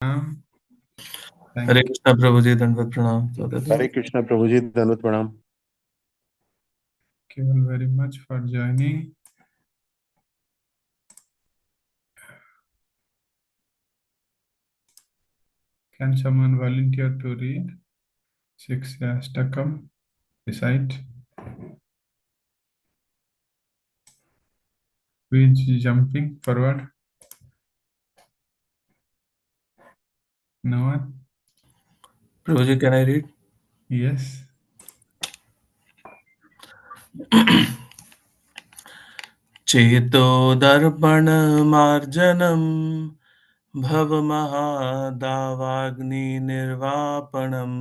Um, हरे thank, Krishna प्रभु जी, दंडवत प्रणाम। स्वागत है। हरे कृष्णा प्रभु जी, दंडवत प्रणाम। you all very much for joining. Can someone volunteer to read Shikshyastakam? Recite. Who is jumping forward? No one? Prabhu ji, can I read? Yes. चेतो दर्पण मार्जनम भवमहादावाग्निर्वापणम्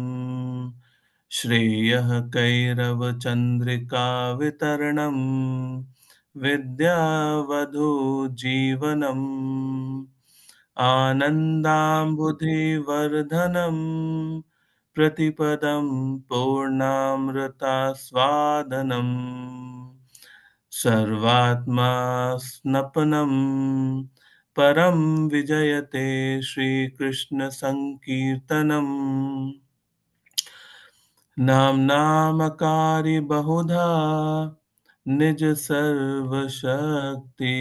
श्रेयः कैरवचन्द्रिका वितरणम् विद्यावधूजीवनम् आनन्दाम्बुधिवर्धनम् प्रतिपदं पूर्णामृतास्वादनम् सर्वात्मा स्नपनम् परं विजयते श्रीकृष्णसङ्कीर्तनम् नाम्नामकारि बहुधा निज सर्वशक्ति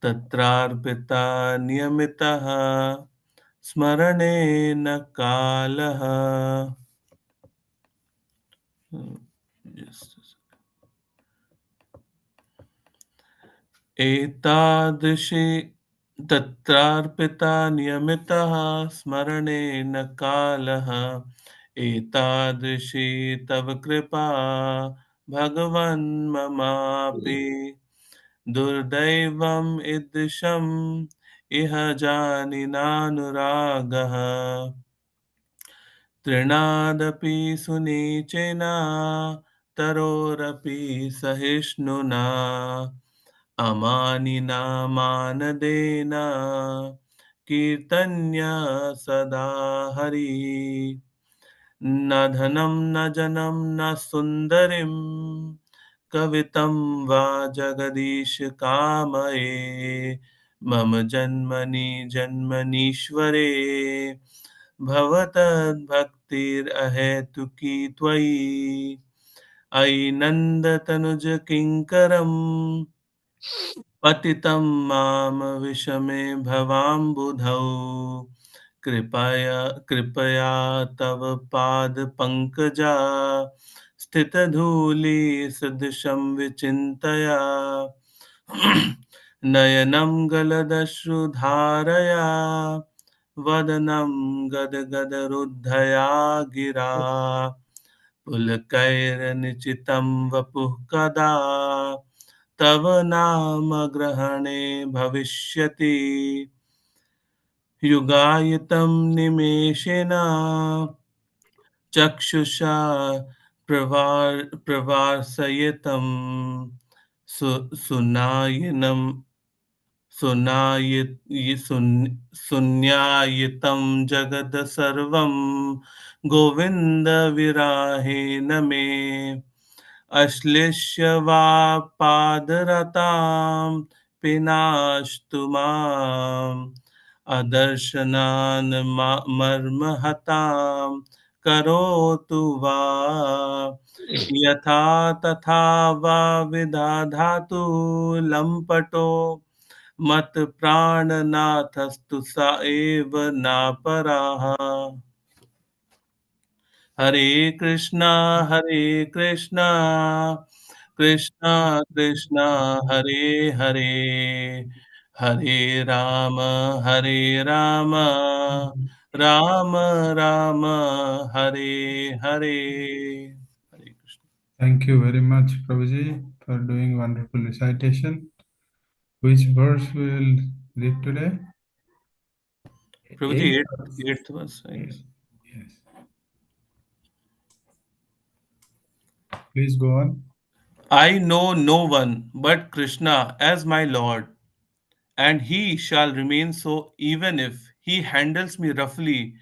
तत्रार्पिता नियमितः स्मरणेन कालः। एतादृशी तत्रार्पिता नियमितः स्मरणेन कालः। एतादृशी तव कृपा भगवन् ममापि दुर्दैवम् ईदृशम् इह जानिनानुरागः तृणादपि सुनीचेना तरोरपि सहिष्णुना अमानिना मानदेन कीर्तन्या सदा हरि न धनं न जनं न सुन्दरीं कवितं वा जगदीश कामये मम जन्मनि जन्मनीश्वरे भवतद्भक्तिरहेतुकी त्वयि अयि नन्दतनुज किङ्करम् पतितं माम विषमे भवाम्बुधौ कृपया तव पादपङ्कजा स्थितधूलि सदृशं विचिन्तया नयनं गलदश्रुधारया वदनं गदगदरुद्धया गिरा पुलकैर्निचितं वपुः कदा तव नाम ग्रहणे भविष्यति युगायतं निमेषेण चक्षुषा प्रवासयितं सुनायनं सुन्यायितं जगद सर्वं गोविन्दविराहेण मे अश्लिष्य वा पादरतां पिनास्तु माम् अदर्शनान् मर्महतां करोतु वा यथा तथा वा विदधातु लम्पटो मत्प्राणनाथस्तु स एव नापराः। हरे कृष्णा हरे कृष्णा कृष्णा कृष्णा हरे हरे हरे राम हरे राम राम राम हरे हरे। हरे Krishna. Thank you very much, Prabhuji, for doing wonderful recitation. Which verse we will read today? Prabhu ji, Eight. Eighth verse I guess. Yes. Please go on. I know no one but Krishna as my Lord, and he shall remain so even if he handles me roughly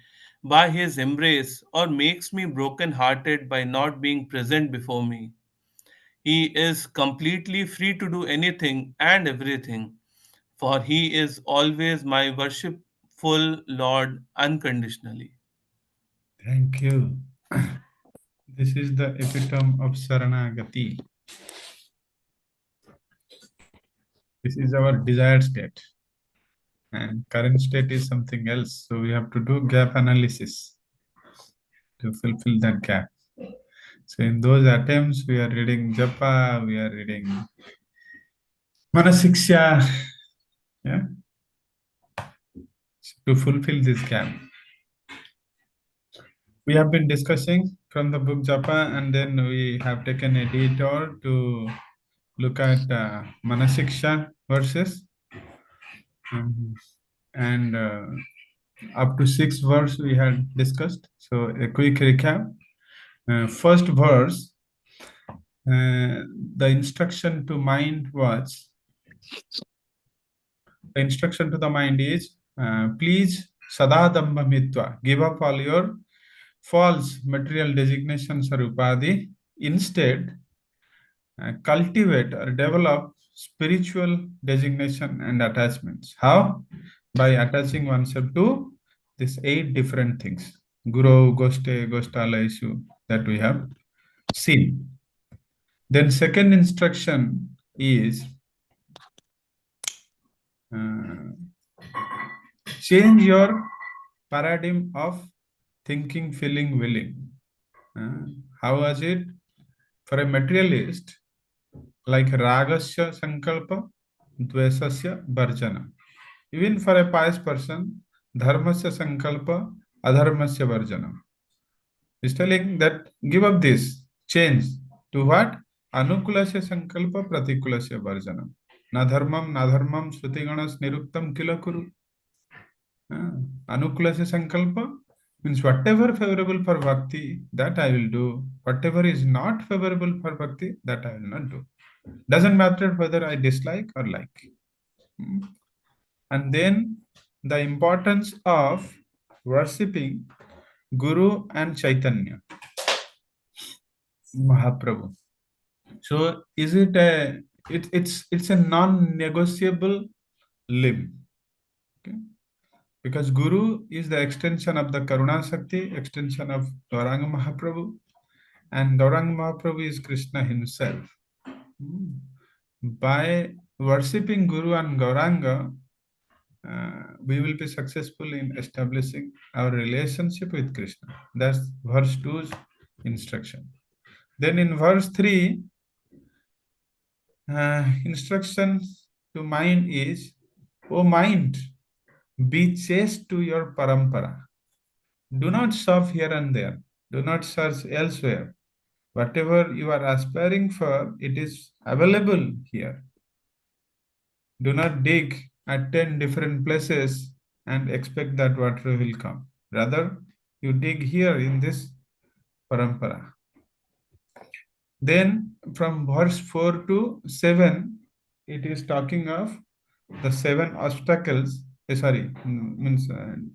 by his embrace or makes me broken hearted by not being present before me. He is completely free to do anything and everything, for he is always my worshipful full Lord unconditionally. Thank you. This is the epitome of Saranagati. This is our desired state. And current state is something else. So we have to do gap analysis to fulfill that gap. So in those attempts, we are reading Japa, we are reading Manasiksha, yeah, to fulfill this gap. We have been discussing from the book Japa, and then we have taken a detour to look at Manasiksha verses. And up to 6 verse we had discussed. So a quick recap. First verse, the instruction to mind was, the instruction to the mind is, please sadadamba mitva, give up all your false material designations or upadhi. Instead, cultivate or develop spiritual designation and attachments. How? By attaching oneself to these 8 different things. Guru, Goste, Gostalaisu, that we have seen. Then second instruction is change your paradigm of thinking, feeling, willing. How was it? For a materialist, like ragasya sankalpa, dvesasya varjana. Even for a pious person, dharmasya sankalpa, adharmasya varjana. He's telling that give up this, change to what? Anukulasya sankalpa, pratikulasya varjana. Na dharmam, srutiganas niruktam kilakuru. Anukulasya sankalpa means whatever favorable for bhakti, that I will do. Whatever is not favorable for bhakti, that I will not do. Doesn't matter whether I dislike or like. And then the importance of worshipping Guru and Chaitanya, Mahaprabhu. So is it a it's a non-negotiable limb. Okay? Because Guru is the extension of the Karuna Sakti, extension of Gauranga Mahaprabhu, and Gauranga Mahaprabhu is Krishna himself. By worshipping Guru and Gauranga, we will be successful in establishing our relationship with Krishna. That's verse 2's instruction. Then in verse 3, instruction to mind is, O mind, be chaste to your parampara. Do not shove here and there. Do not search elsewhere. Whatever you are aspiring for, it is available here. Do not dig at 10 different places and expect that water will come. Rather, you dig here in this parampara. Then from verse 4 to 7, it is talking of the 7 obstacles, means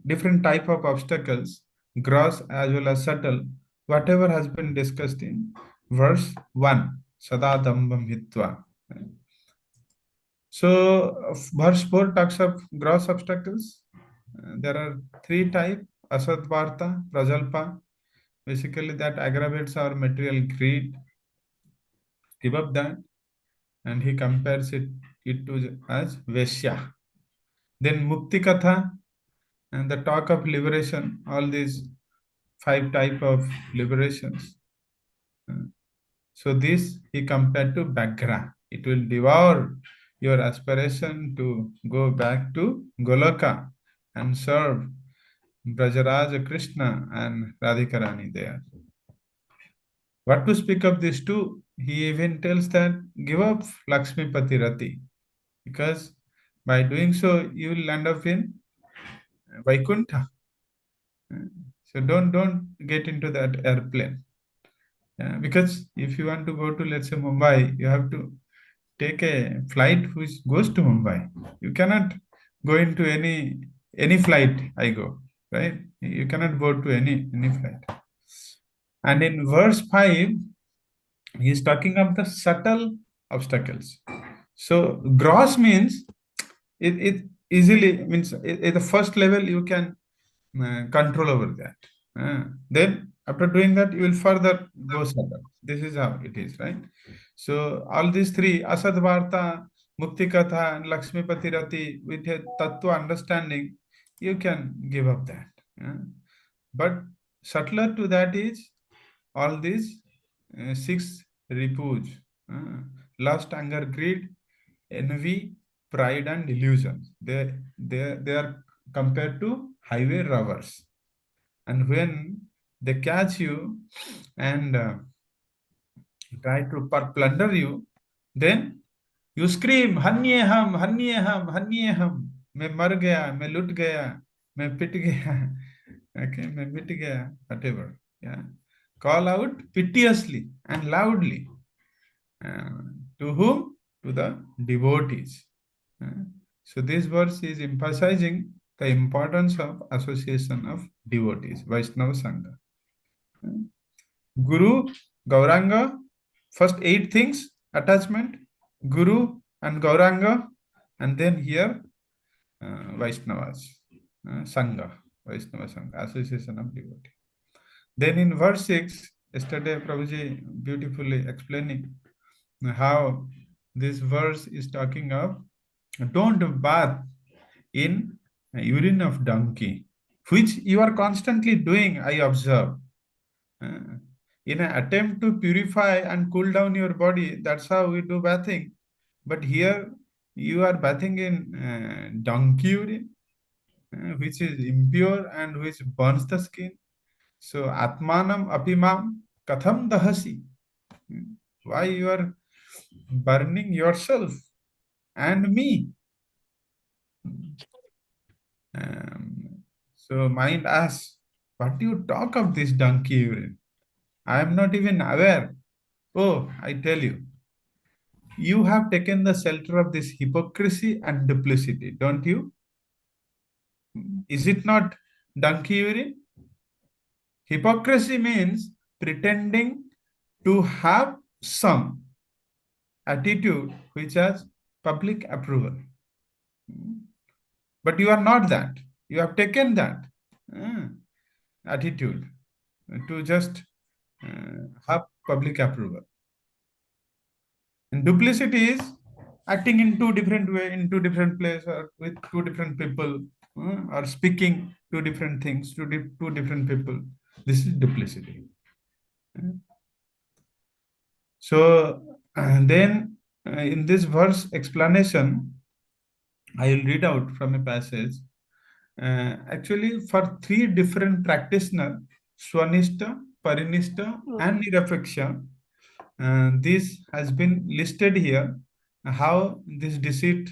different type of obstacles, gross as well as subtle, whatever has been discussed in verse 1, Sadadambam Hitva. So verse 4 talks of gross obstacles. There are 3 types, Asadvarta, Prajalpa, basically that aggravates our material greed. Give up that. And he compares it to as Veshya. Then Mukti Katha and the talk of liberation, all these 5 type of liberations. So this he compared to Bagra. It will devour your aspiration to go back to Goloka and serve Brajaraja Krishna and Radhikarani there. What to speak of these 2? He even tells that give up Lakshmi Pati Rati, because by doing so you will end up in Vaikuntha. So don't get into that airplane. Because if you want to go to, let's say, Mumbai, you have to take a flight which goes to Mumbai. You cannot go into any flight I go, right? You cannot go to any flight. And in verse 5, he is talking of the subtle obstacles. So gross means easily means at the first level you can control over that. Then after doing that, you will further go further. This is how it is, right? So all these three, Asad Varta, Mukti Katha, and Lakshmipati Rati, with a tattva understanding, you can give up that. But subtler to that is all these six repuj, lust, anger, greed, envy, pride, and delusion. They are compared to highway robbers. And when they catch you and try to plunder you, then you scream, Hanyeham, Hanyeham, Hanyeham. मैं मर गया, मैं लुट गया, मैं पिट गया, okay, मैं मिट गया, whatever. Yeah. Call out piteously and loudly. To whom? To the devotees. So this verse is emphasizing the importance of association of devotees, Vaishnava Sangha. Guru, Gauranga, first 8 things, attachment, Guru and Gauranga, and then here Vaishnavas, Sangha, Vaishnava Sangha, association of devotees. Then in verse 6, yesterday Prabhuji beautifully explaining how this verse is talking of don't bath in urine of donkey, which you are constantly doing, I observe. In an attempt to purify and cool down your body, that's how we do bathing. But here you are bathing in donkey urine, which is impure and which burns the skin. So Atmanam Apimam Katham Dahasi. Why you are burning yourself and me? So mind asks, what do you talk of this donkey urine? I am not even aware. Oh, I tell you, you have taken the shelter of this hypocrisy and duplicity, don't you? Is it not donkey urine? Hypocrisy means pretending to have some attitude which has public approval. But you are not that. You have taken that attitude to just have public approval. And duplicity is acting in two different ways, in two different places, or with two different people, or speaking two different things to two different people. This is duplicity. So then in this verse explanation, I will read out from a passage. Actually, for 3 different practitioners, Swanishta, Parinishta, and Nirapeksha, this has been listed here, how this deceit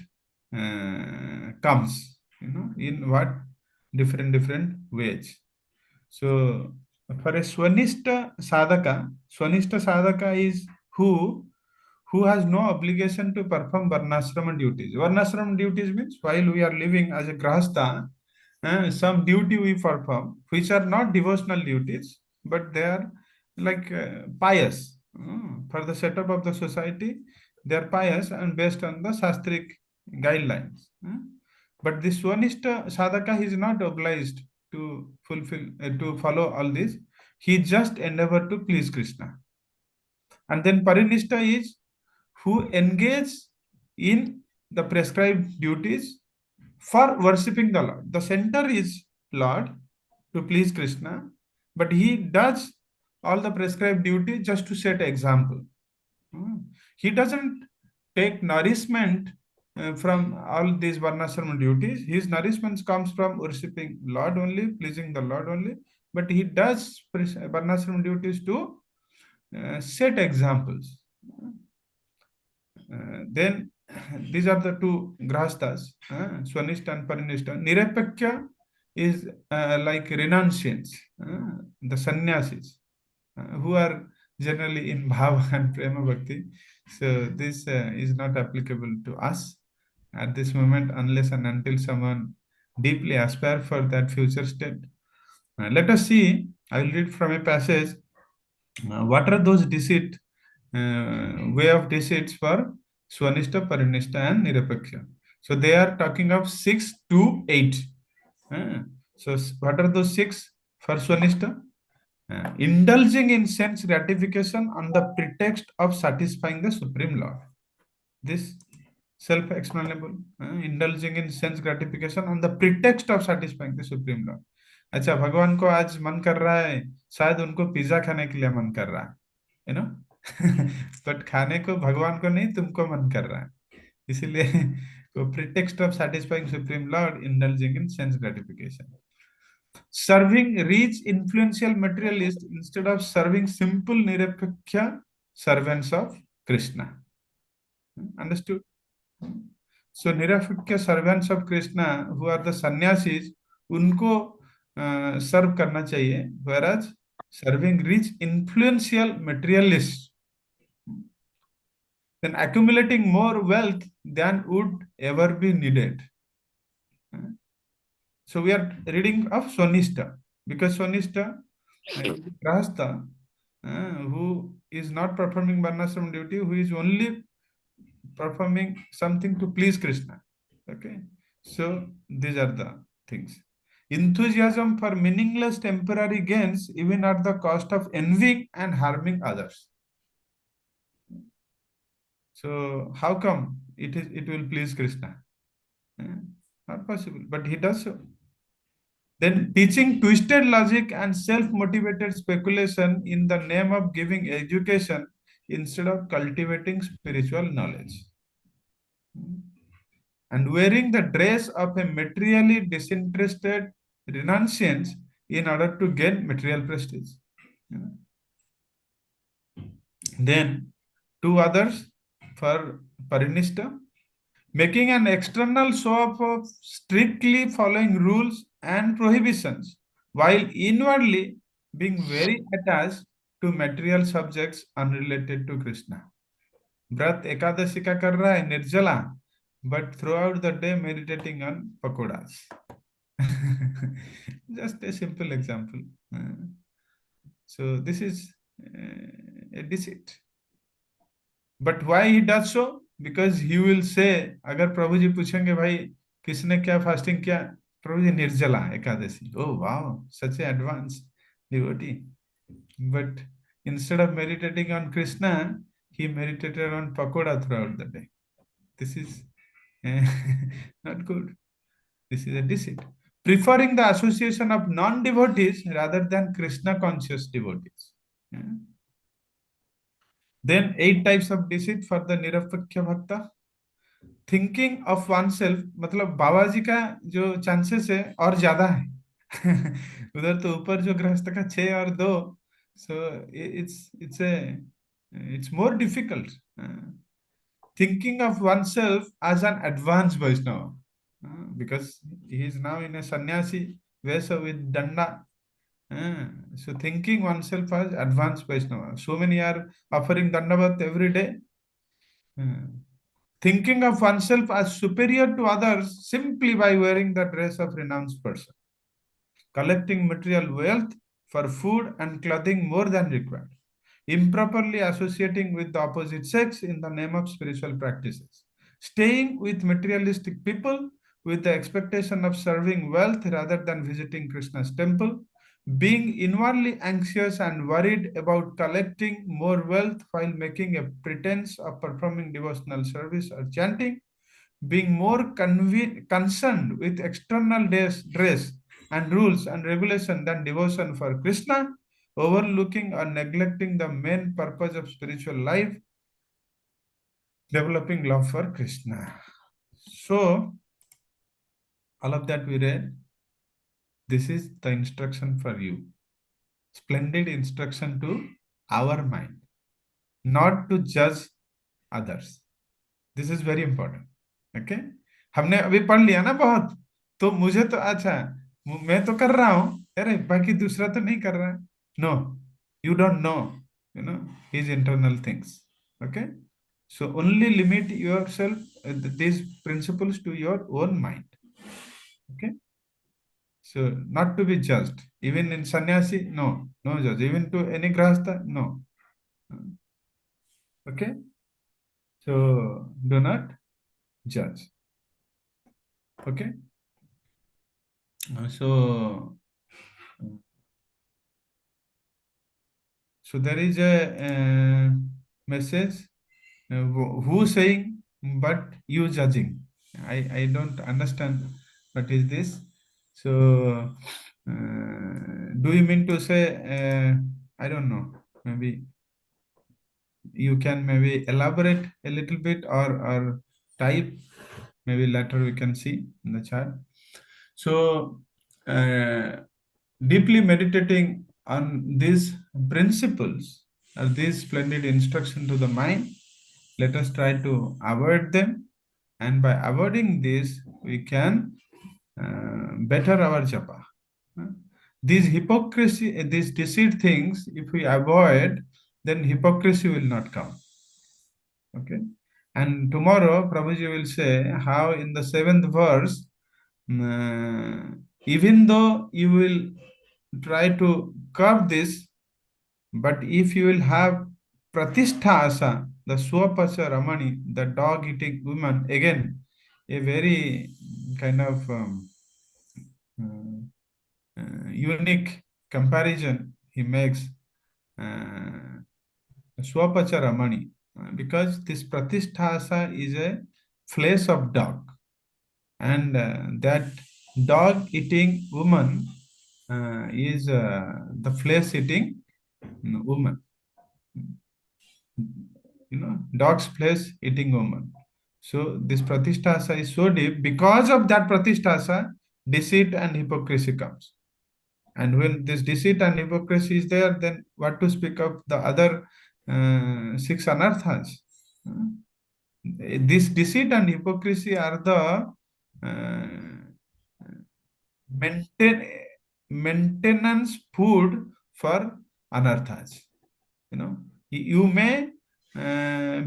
comes, in what different ways. So for a Swanishta sadhaka is who has no obligation to perform varnashrama duties. Varnashrama duties means while we are living as a grahastha, some duty we perform, which are not devotional duties, but they are like pious. For the setup of the society, they are pious and based on the shastric guidelines. But this Swanishta sadhaka is not obliged to fulfill, to follow all this. He just endeavor to please Krishna. And then Parinishta is who engage in the prescribed duties for worshipping the Lord. The center is Lord to please Krishna, but he does all the prescribed duty just to set example. He doesn't take nourishment from all these varnashrama duties. His nourishment comes from worshipping Lord only, pleasing the Lord only, but he does varnashrama duties to set examples. Then these are the two grahasthas, Swanishta and Parinishta. Nirapekya is like renunciants, the sannyasis, who are generally in bhava and prema bhakti. So this is not applicable to us at this moment unless and until someone deeply aspire for that future state. Let us see, I will read from a passage. What are those deceit, way of deceits for Swanishta, Parinishta, and Nirapeksha? So they are talking of 6 to 8. So what are those six for Swanishta? Indulging in sense gratification on the pretext of satisfying the Supreme Lord. This self-explainable. Indulging in sense gratification on the pretext of satisfying the Supreme Lord. अच्छा, भगवान को आज मन कर रहा है, शायद उनको पिज्जा खाने के लिए मन कर रहा है, यू नो बट खाने को भगवान को नहीं, तुमको मन कर रहा है, इसीलिए को pretext of satisfying Supreme Lord, indulging in sense gratification. Serving rich influential materialists instead of serving simple nirapeksha servants of Krishna. Understood? So nirapeksha servants of Krishna, who are the sannyasis, उनको सर्व करना चाहिए, whereas serving rich influential materialists, then accumulating more wealth than would ever be needed. So we are reading of Swanishta, because Swanishta is Grahastha, who is not performing Varnashram duty, who is only performing something to please Krishna. Okay, so these are the things. Enthusiasm for meaningless temporary gains, even at the cost of envying and harming others. So how come it will please Krishna? Not possible, but he does so. Then teaching twisted logic and self-motivated speculation in the name of giving education instead of cultivating spiritual knowledge. And wearing the dress of a materially disinterested renunciant in order to gain material prestige. Then two others for Parinishta, making an external show of strictly following rules and prohibitions, while inwardly being very attached to material subjects unrelated to Krishna. Vrat Ekadashi ka kar raha hai nirjala, but throughout the day meditating on pakodas. Just a simple example. So this is a deceit. But why he does so? Because he will say, अगर प्रभु जी पूछेंगे भाई किसने क्या fasting किया, प्रभु जी Nirjala Ekadashi. Oh wow, such an advanced devotee. But instead of meditating on Krishna, he meditated on pakoda throughout the day. This is not good. This is a deceit. Preferring the association of non-devotees rather than Krishna-conscious devotees. Then 8 types of deceit for the Nirapakya Bhakta. Thinking of oneself, मतलब बाबा जी का जो chances है और ज्यादा है. उधर तो ऊपर जो गृहस्थ का 6 और 2, so it's more difficult. Thinking of oneself as an advanced Vaishnava, because he is now in a sannyasi vesa with danda. So thinking oneself as advanced Vaishnava. So many are offering dandavat every day. Thinking of oneself as superior to others simply by wearing the dress of renounced person. Collecting material wealth for food and clothing more than required. Improperly associating with the opposite sex in the name of spiritual practices. Staying with materialistic people with the expectation of serving wealth rather than visiting Krishna's temple. Being inwardly anxious and worried about collecting more wealth while making a pretense of performing devotional service or chanting. Being more concerned with external dress and rules and regulation than devotion for Krishna, overlooking or neglecting the main purpose of spiritual life, developing love for Krishna. So, all of that we read. This is the instruction for you. Splendid instruction to our mind, not to judge others. This is very important. Okay? हमने अभी पढ़ लिया ना बहुत, तो मुझे तो अच्छा मैं तो कर रहा हूं, अरे बाकी दूसरा तो नहीं कर रहा है. No, you don't know, his internal things. Okay? So only limit yourself, these principles to your own mind. Okay? So not to be judged. Even in sannyasi, no judge. Even to any grahastha, no. Okay? So do not judge. Okay. So there is a message. Who saying, but you judging? I don't understand what is this. So do you mean to say? I don't know. Maybe you can maybe elaborate a little bit or type. Maybe later we can see in the chat. So deeply meditating on these principles or these splendid instruction to the mind, let us try to avoid them, and by avoiding this we can better our japa. These hypocrisy, these deceit things, if we avoid, then hypocrisy will not come. Okay. And tomorrow Prabhuji will say how in the 7th verse, even though you will try to curb this, but if you will have pratishtha asa, the swapacha ramani, the dog eating woman, again a very kind of unique comparison he makes. Swapacha ramani, because this pratishtha asa is a flesh of dog, and that dog eating woman is the flesh eating woman, dog's flesh eating woman. So this pratishtasa is so deep. Because of that pratishtasa, deceit and hypocrisy comes. And when this deceit and hypocrisy is there, then what to speak of the other 6 anarthas? This deceit and hypocrisy are the maintenance food for anarthas. You may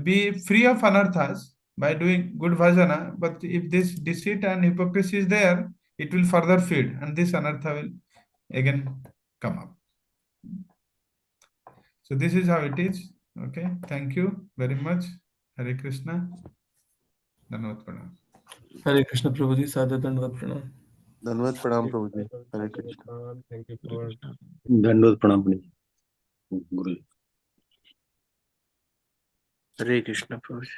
be free of anarthas by doing good bhajana, but if this deceit and hypocrisy is there, it will further feed, and this anartha will again come up. So this is how it is. Okay, thank you very much. Hare Krishna. Dhanavad Pranam. Hare Krishna Prabhuji, Sadhu Dandavad Pranam. धन्यवाद प्रणाम प्रभु जी हरे Thank you, Krishna sir. Thank you Hare for Krishna. धन्यवाद प्रणाम गुरु जी हरे कृष्ण प्रभु जी